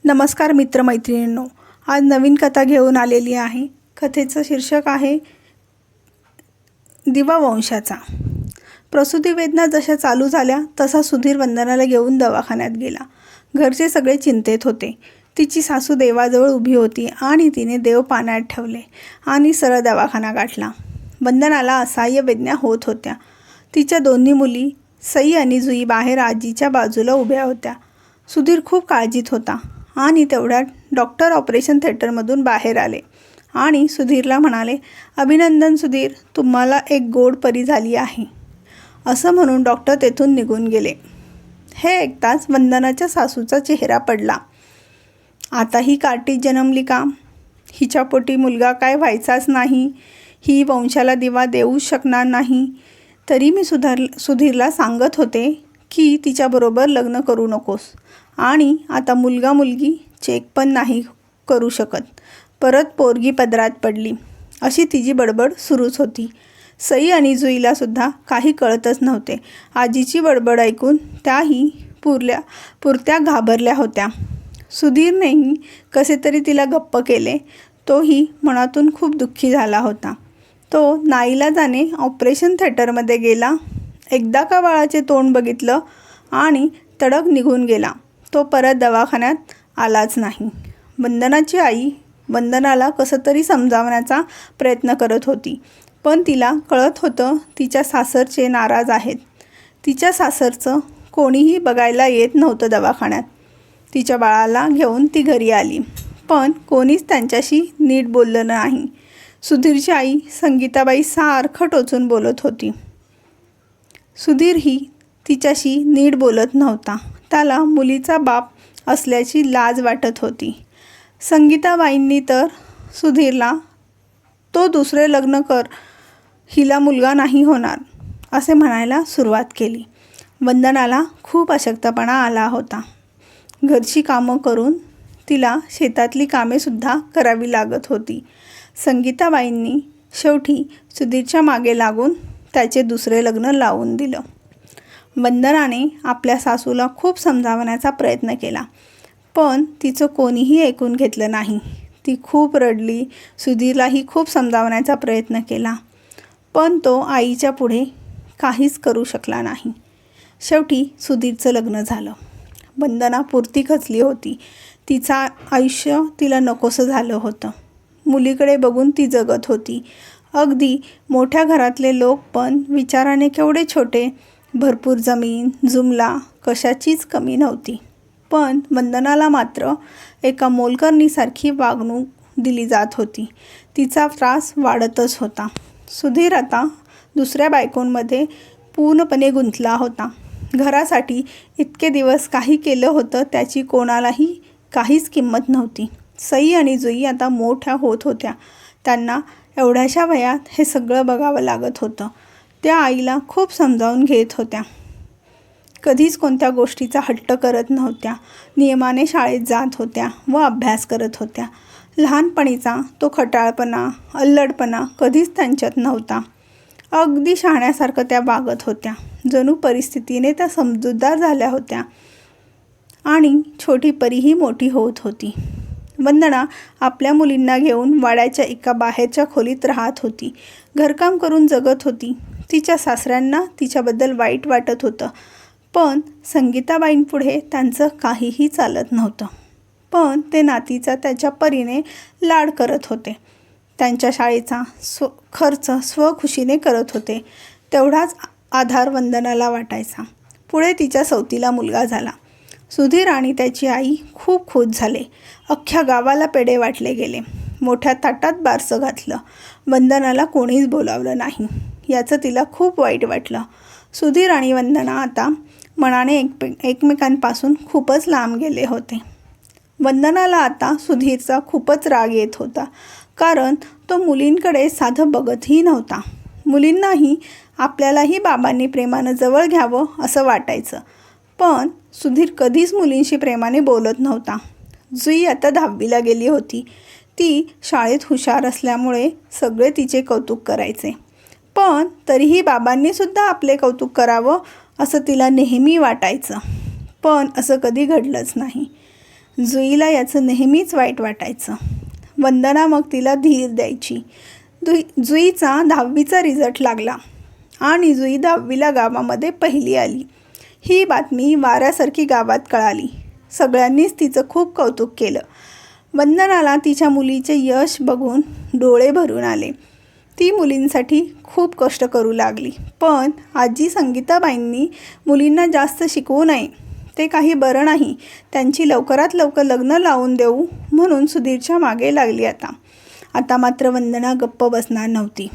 नमस्कार मित्रमैत्रिणींनो, आज नवीन कथा घेऊन आलेली आहे. कथेचं शीर्षक आहे दिवा वंशाचा. प्रसूती वेदना जशा चालू झाल्या तसा सुधीर वंदनाला घेऊन दवाखान्यात गेला. घरचे सगळे चिंतेत होते. तिची सासू देवाजवळ उभी होती आणि तिने देव पाण्यात ठेवले आणि सरळ दवाखाना गाठला. वंदनाला असह्य वेदना होत होत्या. तिच्या दोन्ही मुली सई आणि जुई बाहेर आजीच्या बाजूला उभ्या होत्या. सुधीर खूप काळजीत होता आणि तेवढ्यात डॉक्टर ऑपरेशन थिएटरमधून बाहेर आले आणि सुधीरला म्हणाले, अभिनंदन सुधीर, तुम्हाला एक गोड परी झाली आहे. असं म्हणून डॉक्टर तेथून निघून गेले. हे ऐकताच वंदनाच्या सासूचा चेहरा पडला. आता ही कार्टी जन्मली का? हिच्या पोटी मुलगा काय व्हायचाच नाही. ही वंशाला दिवा देऊच शकणार नाही. तरी मी सुधीरला सांगत होते की तिच्याबरोबर लग्न करू नकोस. आणि आता मुलगा मुलगी चेक पण नाही करू शकत. परत पोरगी पदरात पडली, अशी तिची बडबड सुरूच होती. सई आणि जुईलासुद्धा काही कळतच नव्हते. आजीची बडबड ऐकून त्याही पुरत्या घाबरल्या होत्या. सुधीरनेही कसे तरी तिला गप्प केले. तोही मनातून खूप दुःखी झाला होता. तो नाईलाजाने ऑपरेशन थिएटरमध्ये गेला. एकदा का बाळाचे तोंड बघितलं आणि तडक निघून गेला. तो परत दवाखान्यात आलाच नाही. वंदनाची आई वंदनाला कसं तरी समजावण्याचा प्रयत्न करत होती, पण तिला कळत होतं तिच्या सासरचे नाराज आहेत. तिच्या सासरचं कोणीही बघायला येत नव्हतं दवाखान्यात. तिच्या बाळाला घेऊन ती घरी आली, पण कोणीच त्यांच्याशी नीट बोललं नाही. सुधीरची आई संगीताबाई सारखं टोचून बोलत होती. सुधीरही तिच्याशी नीट बोलत नव्हता. त्याला मुलीचा बाप असल्याची लाज वाटत होती. संगीताबाईंनी तर सुधीरला तो दुसरे लग्न कर, हिला मुलगा नाही होणार, असे म्हणायला सुरुवात केली. वंदनाला खूप अशक्तपणा आला होता. घरची कामं करून तिला शेतातली कामेसुद्धा करावी लागत होती. संगीताबाईंनी शेवटी सुधीरच्या मागे लागून त्याचे दुसरे लग्न लावून दिलं. वंदनाने आपल्या सासूला खूप समजावण्याचा प्रयत्न केला, पण तिचं कोणीही ऐकून घेतलं नाही. ती खूप रडली. सुधीरलाही खूप समजावण्याचा प्रयत्न केला, पण तो आईच्या पुढे काहीच करू शकला नाही. शेवटी सुधीरचं लग्न झालं. वंदना पुरती खचली होती. तिचं आयुष्य तिला नकोसं झालं होतं. मुलीकडे बघून ती जगत होती. अगदी मोठ्या घरातले लोक पण विचाराने केवढे छोटे. भरपूर जमीन, जुमला, कशाचीच कमी नव्हती. पण वंदनाला मात्र एका मोलकरणीसारखी वागणूक दिली जात होती. तिचा त्रास वाढतच होता. सुधीर आता दुसऱ्या बायकोंमध्ये पूर्णपणे गुंतला होता. घरासाठी इतके दिवस काही केलं होतं त्याची कोणालाही काहीच किंमत नव्हती. सई आणि जुई आता मोठ्या होत होत्या. त्यांना एवढ्याशा वयात हे सगळं बघावं लागत होतं. त्या आईला खूप समजावून घेत होत्या. कधीच कोणत्या गोष्टीचा हट्ट करत नव्हत्या. नियमाने शाळेत जात होत्या व अभ्यास करत होत्या. लहानपणीचा तो खटाळपणा, अल्लडपणा कधीच त्यांच्यात नव्हता. अगदी शहाण्यासारखं त्या वागत होत्या. जणू परिस्थितीने त्या समजूतदार झाल्या होत्या आणि छोटी परीही मोठी होत होती. वंदना आपल्या मुलींना घेऊन वाड्याच्या एका बाहेरच्या खोलीत राहत होती. घरकाम करून जगत होती. तिच्या सासऱ्यांना तिच्याबद्दल वाईट वाटत होतं, पण संगीताबाईंपुढे त्यांचं काहीही चालत नव्हतं. पण ते नातीचा त्याच्या परीने लाड करत होते. त्यांच्या शाळेचा खर्च स्वखुशीने करत होते. तेवढाच आधार वंदनाला वाटायचा. पुढे तिच्या सौतीला मुलगा झाला. सुधीर आणि त्याची आई खूप खुश झाले. अख्ख्या गावाला पेढे वाटले गेले. मोठ्या ताटात बारसं घातलं. वंदनाला कोणीच बोलावलं नाही. याचं तिला खूप वाईट वाटलं. सुधीर आणि वंदना आता मनाने एकमेकांपासून खूपच लांब गेले होते. वंदनाला आता सुधीरचा खूपच राग येत होता, कारण तो मुलींकडे साधं बघतही नव्हता. मुलींनाही आपल्यालाही बाबांनी प्रेमानं जवळ घ्यावं असं वाटायचं, पण सुधीर कधीच मुलींशी प्रेमाने बोलत नव्हता. जुई आता 10वीला गेली होती. ती शाळेत हुशार असल्यामुळे सगळे तिचे कौतुक करायचे, पण तरीही बाबांनीसुद्धा आपले कौतुक करावं असं तिला नेहमी वाटायचं. पण असं कधी घडलंच नाही. जुईला याचं नेहमीच वाईट वाटायचं. वंदना मग तिला धीर द्यायची. जुईचा 10वीचा रिझल्ट लागला आणि जुई 10वीला गावामध्ये पहिली आली. ही बातमी वाऱ्यासारखी गावात कळाली. सगळ्यांनीच तिचं खूप कौतुक केलं. वंदनाला तिच्या मुलीचे यश बघून डोळे भरून आले. ती मुलींसाठी खूप कष्ट करू लागली. पण आजी संगीताबाईंनी मुलींना जास्त शिकवू नये, ते काही बरं नाही, त्यांची लवकरात लवकर लग्न लावून देऊ म्हणून सुधीरच्या मागे लागली. आता मात्र वंदना गप्प बसणार नव्हती.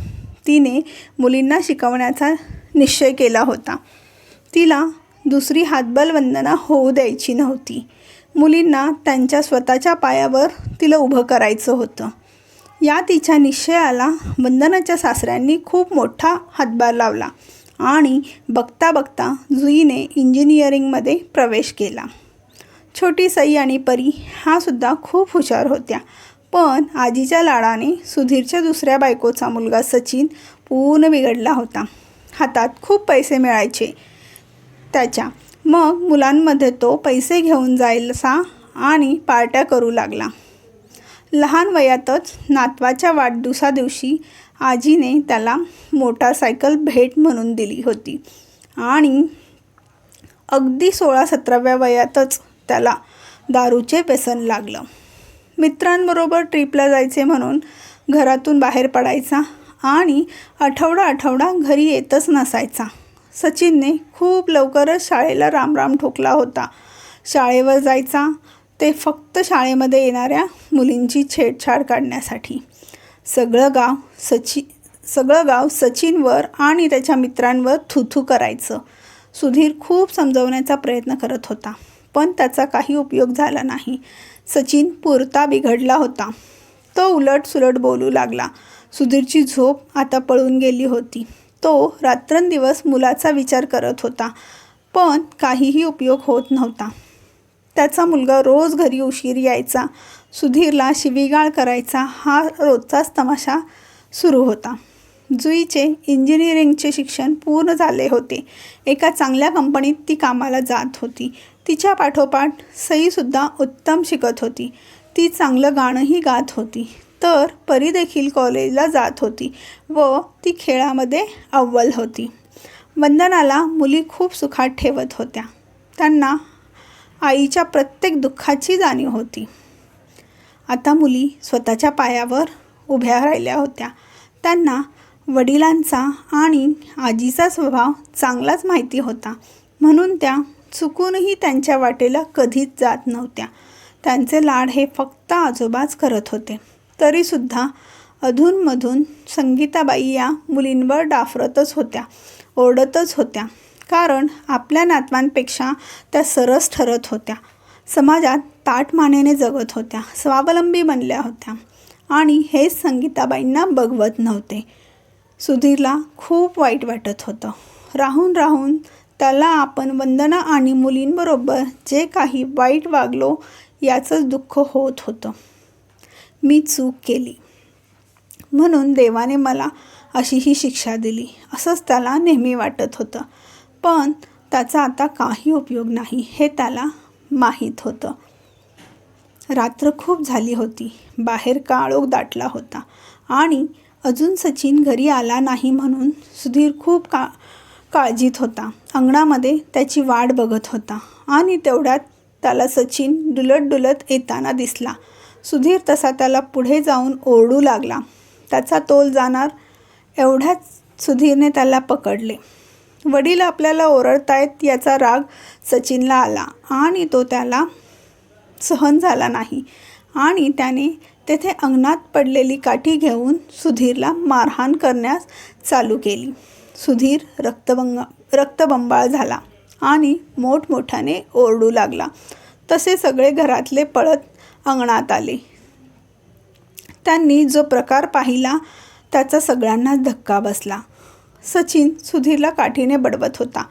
तिने मुलींना शिकवण्याचा निश्चय केला होता. तिला दुसरी हातबल वंदना होऊ द्यायची नव्हती. मुलींना त्यांच्या स्वतःच्या पायावर तिला उभं करायचं होतं. या तिच्या निश्चयाला वंदनाच्या सासऱ्यांनी खूप मोठा हातभार लावला आणि बघता बघता जुईने इंजिनिअरिंगमध्ये प्रवेश केला. छोटी सई आणि परी ह्यासुद्धा खूप हुशार होत्या. पण आजीच्या लाडाने सुधीरच्या दुसऱ्या बायकोचा मुलगा सचिन पूर्ण बिघडला होता. हातात खूप पैसे मिळायचे त्याच्या. मग मुलांमध्ये तो पैसे घेऊन जायचा आणि पार्ट्या करू लागला. लहान वयातच नातवाच्या वाढदिवसादिवशी आजीने त्याला मोटारसायकल भेट म्हणून दिली होती आणि अगदी 16-17व्या वयातच त्याला दारूचे व्यसन लागलं. मित्रांबरोबर ट्रिपला जायचे म्हणून घरातून बाहेर पडायचा आणि आठवडा घरी येतच नसायचा. सचिनने खूप लवकरच शाळेला रामराम ठोकला होता. शाळेवर जायचा ते फक्त शाळेमध्ये येणाऱ्या मुलींची छेडछाड काढण्यासाठी. सगळं गाव सचिनवर आणि त्याच्या मित्रांवर थुथू करायचं. सुधीर खूप समजवण्याचा प्रयत्न करत होता, पण त्याचा काही उपयोग झाला नाही. सचिन पुरता बिघडला होता. तो उलटसुलट बोलू लागला. सुधीरची झोप आता पळून गेली होती. तो रात्रंदिवस मुलाचा विचार करत होता, पण काहीही उपयोग होत नव्हता. त्याचा मुलगा रोज घरी उशीर यायचा, सुधीरला शिवीगाळ करायचा. हा रोजचाच तमाशा सुरू होता. जुईचे इंजिनिअरिंगचे शिक्षण पूर्ण झाले होते. एका चांगल्या कंपनीत ती कामाला जात होती. तिच्या पाठोपाठ सईसुद्धा उत्तम शिकत होती. ती चांगलं गाणंही गात होती. तर परी देखील कॉलेजला जात होती व ती खेळामध्ये अव्वल होती. वंदनाला मुली खूप सुखात ठेवत होत्या. त्यांना आईच्या प्रत्येक दुःखाची जाणीव होती. आता मुली स्वतःच्या पायावर उभ्या राहिल्या होत्या. त्यांना वडिलांचा आणि आजीचा स्वभाव चांगलाच माहिती होता, म्हणून त्या चुकूनही त्यांच्या वाटेला कधीच जात नव्हत्या. त्यांचे लाड हे फक्त आजोबाच करत होते. तरीसुद्धा अधूनमधून संगीताबाई या मुलींवर डाफरतच होत्या, ओरडतच होत्या. कारण आपल्या नातवांपेक्षा त्या सरस ठरत होत्या, समाजात ताठमानेने जगत होत्या, स्वावलंबी बनल्या होत्या आणि हेच संगीताबाईंना बघवत नव्हते. सुधीरला खूप वाईट वाटत होतं. राहून त्याला आपण वंदना आणि मुलींबरोबर जे काही वाईट वागलो याचंच दुःख होत होतं. मी चूक केली म्हणून देवाने मला अशी ही शिक्षा दिली, असंच त्याला नेहमी वाटत होतं. पण त्याचा आता काही उपयोग नाही हे त्याला माहीत होतं. रात्र खूप झाली होती. बाहेर काळोख दाटला होता आणि अजून सचिन घरी आला नाही म्हणून सुधीर खूप काळजीत होता. अंगणामध्ये त्याची वाट बघत होता आणि तेवढ्यात त्याला सचिन डुलत येताना दिसला. सुधीर तसा त्याला पुढे जाऊन ओरडू लागला. त्याचा तोल जाणार एवढ्याच सुधीरने त्याला पकडले. वडील आपल्याला ओरडतायत याचा राग सचिनला आला आणि तो त्याला सहन झाला नाही आणि त्याने तेथे अंगणात पडलेली काठी घेऊन सुधीरला मारहाण करण्यास चालू केली. सुधीर रक्तबंबाळ झाला आणि मोठमोठ्याने ओरडू लागला. तसे सगळे घरातले पळत अंगणात आले. त्यांनी जो प्रकार पाहिला त्याचा सगळ्यांनाच धक्का बसला. सचिन सुधीरला काठीने बडवत होता.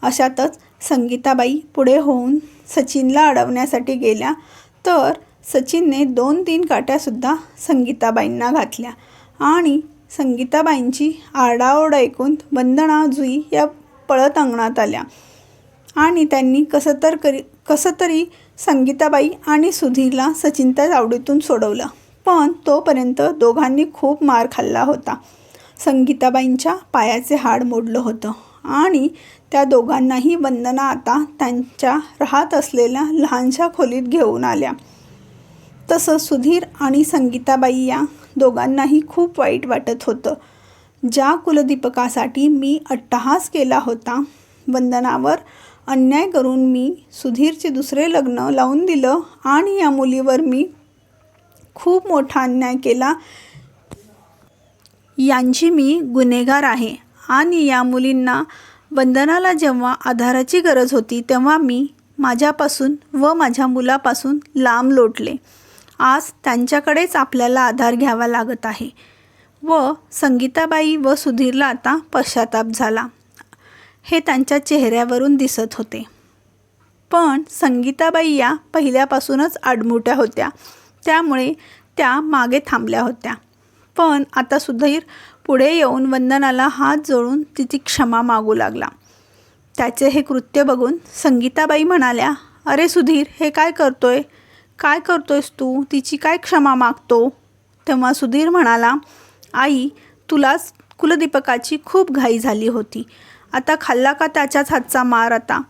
अशातच संगीताबाई पुढे होऊन सचिनला अडवण्यासाठी गेल्या, तर सचिनने 2-3 काट्यासुद्धा संगीताबाईंना घातल्या आणि संगीताबाईंची आरडाओरड ऐकून वंदना, जुई या पळत अंगणात आल्या आणि त्यांनी कसं तरी संगीताबाई आणि सुधीरला सचिनच्या तावडीतून सोडवलं, पण तोपर्यंत दोघांनी खूप मार खाल्ला होता. संगीताबाईंच्या पायाचे हाड मोडलं होतं आणि त्या दोघांनाही वंदना आता त्यांच्या राहत असलेल्या लहानशा खोलीत घेऊन आल्या. तसं सुधीर आणि संगीताबाई या दोघांनाही खूप वाईट वाटत होतं. ज्या कुलदीपकासाठी मी अट्टहास केला होता, वंदनावर अन्याय करून मी सुधीरचे दुसरे लग्न लावून दिलं आणि या मुलीवर मी खूप मोठा अन्याय केला, यांची मी गुन्हेगार आहे. आणि या मुलींना वंदनाला जेव्हा आधाराची गरज होती तेव्हा मी माझ्यापासून व माझ्या मुलापासून लांब लोटले. आज त्यांच्याकडेच आपल्याला आधार घ्यावा लागत आहे. व संगीताबाई व सुधीरला आता पश्चाताप झाला हे त्यांच्या चेहऱ्यावरून दिसत होते. पण संगीताबाई या पहिल्यापासूनच आडमुठ्या होत्या, त्यामुळे त्या मागे थांबल्या होत्या. पण आता सुधीर पुढे येऊन वंदनाला हात जोडून तिची क्षमा मागू लागला. त्याचे हे कृत्य बघून संगीताबाई म्हणाल्या, अरे सुधीर, हे काय करतोयस तू? तिची काय क्षमा मागतो? तेव्हा सुधीर म्हणाला, आई, तुलाच कुलदीपकाची खूप घाई झाली होती. आता खाल्ला का त्याच्याच हातचा मार आता?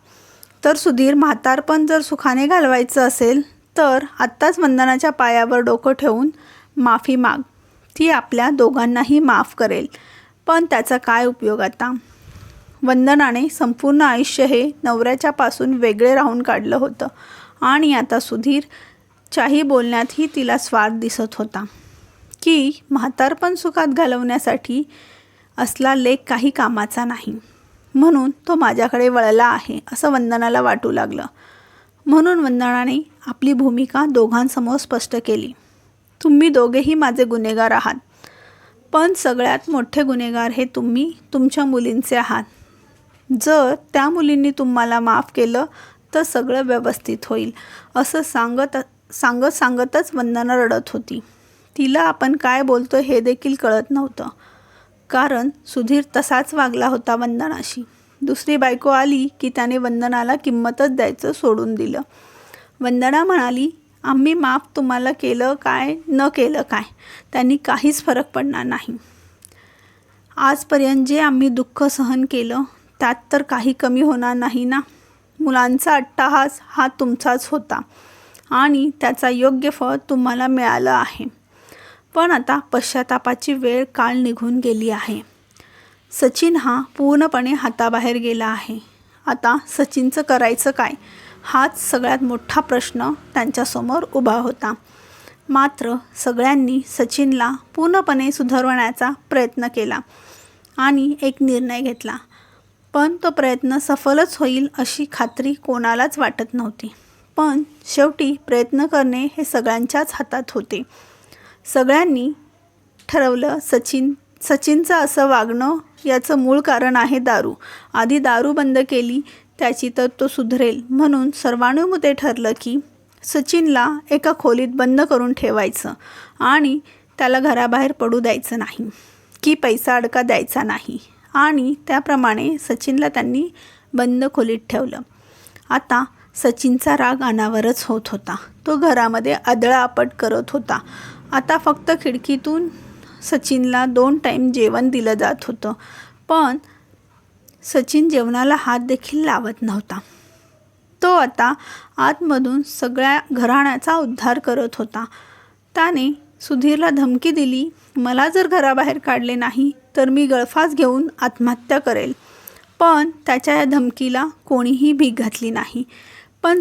तर सुधीर, म्हातारपण जर सुखाने घालवायचं असेल तर आत्ताच वंदनाच्या पायावर डोकं ठेवून माफी माग. ती आपल्या दोघांनाही माफ करेल. पण त्याचा काय उपयोग आता? वंदनाने संपूर्ण आयुष्य हे नवऱ्याच्यापासून वेगळे राहून काढलं होतं आणि आता सुधीरच्याही बोलण्यातही तिला स्वार्थ दिसत होता की म्हातारपण सुखात घालवण्यासाठी असला लेक काही कामाचा नाही, म्हणून तो माझ्याकडे वळला आहे असं वंदनाला वाटू लागलं. म्हणून वंदनाने आपली भूमिका दोघांसमोर स्पष्ट केली. तुम्ही दोघेही माझे गुन्हेगार आहात, पण सगळ्यात मोठे गुन्हेगार हे तुम्ही तुमच्या मुलींचे आहात. जर त्या मुलींनी तुम्हाला माफ केलं तर सगळं व्यवस्थित होईल असं सांगतच वंदना रडत होती. तिला आपण काय बोलतो हे देखील कळत नव्हतं, कारण सुधीर तसाच वागला होता वंदनाशी. दुसरी बायको आली की त्याने वंदनाला किंमतच द्यायचं सोडून दिलं. वंदना म्हणाली, आम्ही माफ तुम्हाला केलं काय न केलं काय, त्यांनी काहीच फरक पडणार नाही. आजपर्यंत जे आम्ही दुःख सहन केलं त्यात तर काही कमी होणार नाही ना. मुलांचा अट्टहास हा तुमचाच होता आणि त्याचा योग्य फळ तुम्हाला मिळालं आहे. पण आता पश्चातापाची वेळ काळ निघून गेली आहे. सचिन हा पूर्णपणे हाताबाहेर गेला आहे. आता सचिनचं करायचं काय, हाच सगळ्यात मोठा प्रश्न त्यांच्यासमोर उभा होता. मात्र सगळ्यांनी सचिनला पूर्णपणे सुधारवण्याचा प्रयत्न केला आणि एक निर्णय घेतला. पण तो प्रयत्न सफलच होईल अशी खात्री कोणालाच वाटत नव्हती. पण शेवटी प्रयत्न करणे हे सगळ्यांच्याच हातात होते. सगळ्यांनी ठरवलं सचिनचं असं वागणं याचं मूळ कारण आहे दारू. आधी दारू बंद केली त्याची तर तो सुधरेल, म्हणून सर्वानुमते ठरलं की सचिनला एका खोलीत बंद करून ठेवायचं आणि त्याला घराबाहेर पडू द्यायचं नाही, की पैसा अडका द्यायचा नाही. आणि त्याप्रमाणे सचिनला त्यांनी बंद खोलीत ठेवलं. आता सचिनचा राग अनावरच होत होता. तो घरामध्ये आदळआपट करत होता. आता फक्त खिडकीतून सचिनला 2 टाईम जेवण दिलं जात होतं, पण सचिन जेवणाला हात देखील लावत नव्हता. तो आता आतमधून सगळ्या घराण्याचा उद्धार करत होता. त्याने सुधीरला धमकी दिली, मला जर घराबाहेर काढले नाही तर मी गळफास घेऊन आत्महत्या करेल. पण त्याच्या या धमकीला कोणीही भीक घातली नाही. पण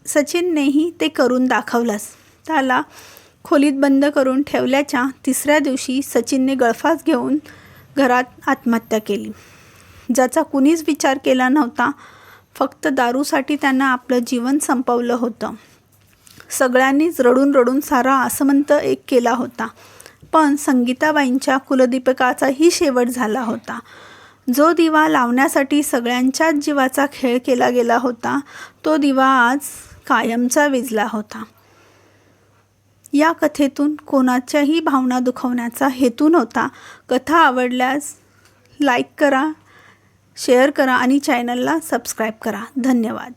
सचिननेही ते करून दाखवलंच. त्याला खोलीत बंद करून ठेवल्याच्या 3ऱ्या दिवशी सचिनने गळफास घेऊन घरात आत्महत्या केली, ज्याचा कुणीच विचार केला नव्हता. फक्त दारूसाठी त्यानं आपलं जीवन संपवलं होतं. सगळ्यांनीच रडून रडून सारा आसमंत एक केला होता. पण संगीताबाईंच्या कुलदीपकाचाही शेवट झाला होता. जो दिवा लावण्यासाठी सगळ्यांच्याच जीवाचा खेळ केला गेला होता, तो दिवा आज कायमचा विझला होता. या कथेतून कोणाच्याही भावना दुखवण्याचा हेतू नव्हता. कथा आवडल्यास लाईक करा, शेअर करा आणि चॅनलला सबस्क्राईब करा. धन्यवाद.